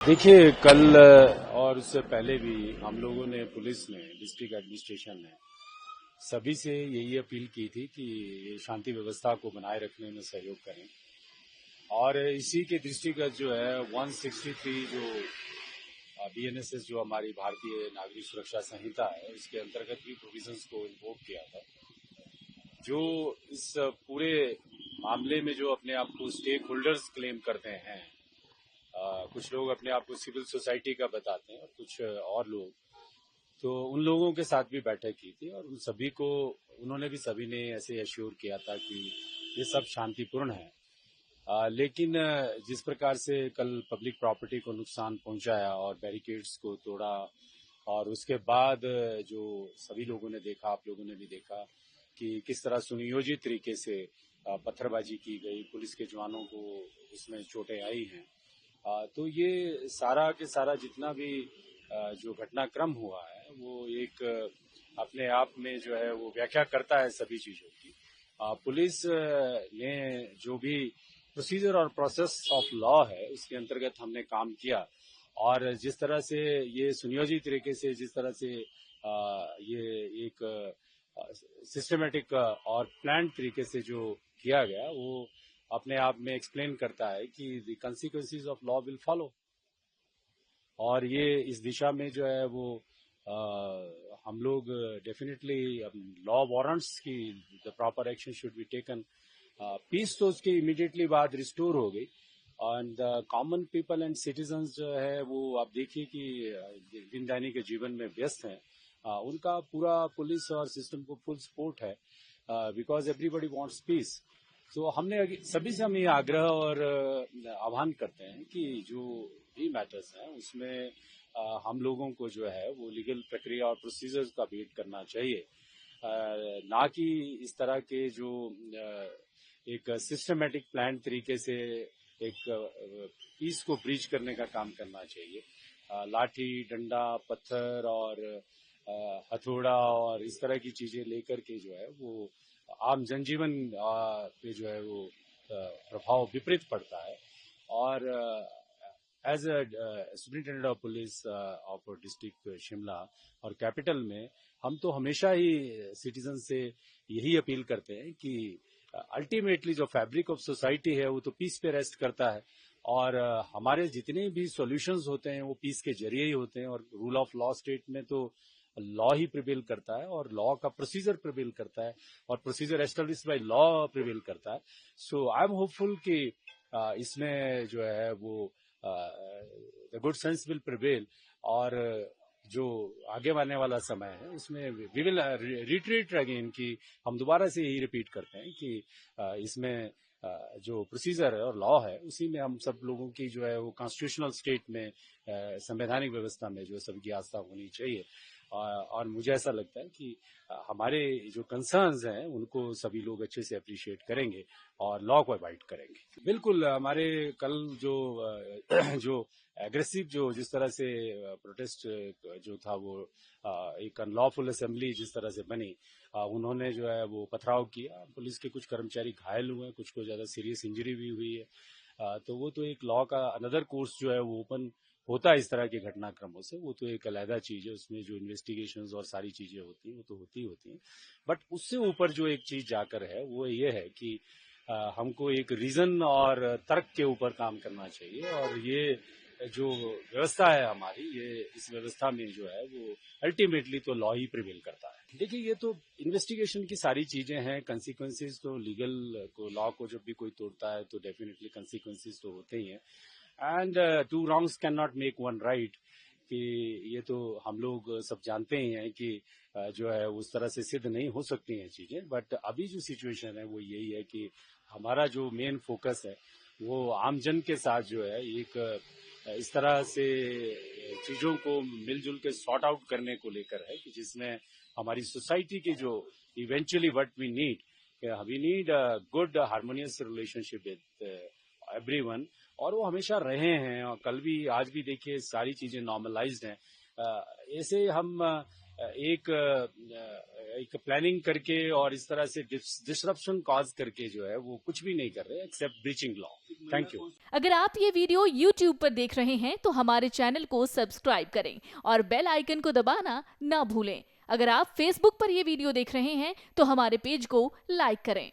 देखिए कल और उससे पहले भी हम लोगों ने पुलिस ने डिस्ट्रिक्ट एडमिनिस्ट्रेशन ने सभी से यही अपील की थी कि ये शांति व्यवस्था को बनाए रखने में सहयोग करें और इसी के दृष्टिगत जो है 163 जो बीएनएसएस जो हमारी भारतीय नागरिक सुरक्षा संहिता है उसके अंतर्गत भी प्रोविजंस को इन्वोक किया था। जो इस पूरे मामले में जो अपने आप को स्टेक होल्डर्स क्लेम करते हैं, कुछ लोग अपने आप को सिविल सोसाइटी का बताते हैं और कुछ और लोग, तो उन लोगों के साथ भी बैठक की थी और उन सभी को उन्होंने भी सभी ने ऐसे एश्योर किया था कि ये सब शांतिपूर्ण है। लेकिन जिस प्रकार से कल पब्लिक प्रॉपर्टी को नुकसान पहुंचाया और बैरिकेड्स को तोड़ा और उसके बाद जो सभी लोगों ने देखा, आप लोगों ने भी देखा कि किस तरह सुनियोजित तरीके से पत्थरबाजी की गई, पुलिस के जवानों को उसमें चोटें आई हैं। तो ये सारा के सारा जितना भी जो घटनाक्रम हुआ है वो एक अपने आप में जो है वो व्याख्या करता है सभी चीजों की। पुलिस ने जो भी प्रोसीजर और प्रोसेस ऑफ लॉ है उसके अंतर्गत हमने काम किया और जिस तरह से ये सुनियोजित तरीके से जिस तरह से ये एक सिस्टमेटिक और प्लान तरीके से जो किया गया वो अपने आप में एक्सप्लेन करता है कि the consequences of law will follow और ये इस दिशा में जो है वो हम लोग डेफिनेटली लॉ वारंट्स की the proper action should be taken. Peace तो उसके इमीडिएटली बाद रिस्टोर हो गई and the common people and citizens जो है वो आप देखिए कि दिन दैनिक के जीवन में व्यस्त हैं। उनका पूरा पुलिस और सिस्टम को फुल सपोर्ट है बिकॉज एवरीबडी वांट्स पीस। तो हमने सभी से हम ये आग्रह और आह्वान करते हैं कि जो भी मैटर्स हैं उसमें हम लोगों को जो है वो लीगल प्रक्रिया और प्रोसीजर्स का वेट करना चाहिए, ना कि इस तरह के जो एक सिस्टमेटिक प्लान तरीके से एक पीस को ब्रीच करने का काम करना चाहिए। लाठी डंडा पत्थर और हथौड़ा और इस तरह की चीजें लेकर के जो है वो आम जनजीवन पे जो है वो प्रभाव विपरीत पड़ता है। और as a superintendent of police of district Shimla और कैपिटल में हम तो हमेशा ही सिटीजन से यही अपील करते हैं कि अल्टीमेटली जो फैब्रिक ऑफ सोसाइटी है वो तो पीस पे रेस्ट करता है और हमारे जितने भी सॉल्यूशंस होते हैं वो पीस के जरिए ही होते हैं और रूल ऑफ लॉ स्टेट में तो लॉ ही प्रिवेल करता है और लॉ का प्रोसीजर प्रिवेल करता है और procedure establish by law prevail करता है। सो आई एम होपफुल कि इसमें जो है वो the good sense will prevail और जो आगे आने वाला समय है उसमें वी विल रिट्रीट अगेन कि हम दोबारा से यही रिपीट करते हैं कि इसमें जो प्रोसीजर है और लॉ है उसी में हम सब लोगों की जो है वो कॉन्स्टिट्यूशनल स्टेट में संवैधानिक व्यवस्था में जो सबकी आस्था होनी चाहिए। और मुझे ऐसा लगता है कि हमारे जो कंसर्न्स हैं उनको सभी लोग अच्छे से अप्रिशिएट करेंगे और लॉ को अवॉइड करेंगे। बिल्कुल हमारे कल जो एग्रेसिव जो जिस तरह से प्रोटेस्ट जो था वो एक अनलॉफुल असेंबली जिस तरह से बनी, उन्होंने जो है वो पथराव किया, पुलिस के कुछ कर्मचारी घायल हुए, कुछ को ज्यादा सीरियस इंजरी भी हुई है। तो वो तो एक लॉ का अनदर कोर्स जो है वो ओपन होता है इस तरह के घटनाक्रमों से, वो तो एक अलग चीज है, उसमें जो इन्वेस्टिगेशंस और सारी चीजें होती हैं वो तो होती हैं। बट उससे ऊपर जो एक चीज जाकर है वो ये है कि हमको एक रीजन और तर्क के ऊपर काम करना चाहिए और ये जो व्यवस्था है हमारी, ये इस व्यवस्था में जो है वो अल्टीमेटली तो लॉ ही प्रिवेल करता है। देखिए ये तो इन्वेस्टिगेशन की सारी चीजें हैं, कंसिक्वेंसेस तो लीगल को लॉ को जब भी कोई तोड़ता है तो डेफिनेटली कंसिक्वेंसेस तो होते ही हैं and two wrongs can not make one right कि ये तो हम लोग सब जानते ही हैं कि जो है उस तरह से सिद्ध नहीं हो सकती हैं चीजें। बट अभी जो सिचुएशन है वो यही है कि हमारा जो मेन फोकस है वो आमजन के साथ जो है एक इस तरह से चीजों को मिलजुल के सॉर्ट आउट करने को लेकर है कि जिसमें हमारी सोसाइटी की जो eventually what we need a good harmonious relationship with everyone और वो हमेशा रहे हैं और कल भी आज भी देखिए सारी चीजें नॉर्मलाइज्ड हैं। ऐसे हम एक प्लानिंग करके और इस तरह से डिसरप्शन कॉज करके जो है वो कुछ भी नहीं कर रहे except breaching law. Thank you. अगर आप ये वीडियो YouTube पर देख रहे हैं तो हमारे चैनल को सब्सक्राइब करें और बेल आइकन को दबाना ना भूलें। अगर आप Facebook पर ये वीडियो देख रहे हैं तो हमारे पेज को लाइक करें।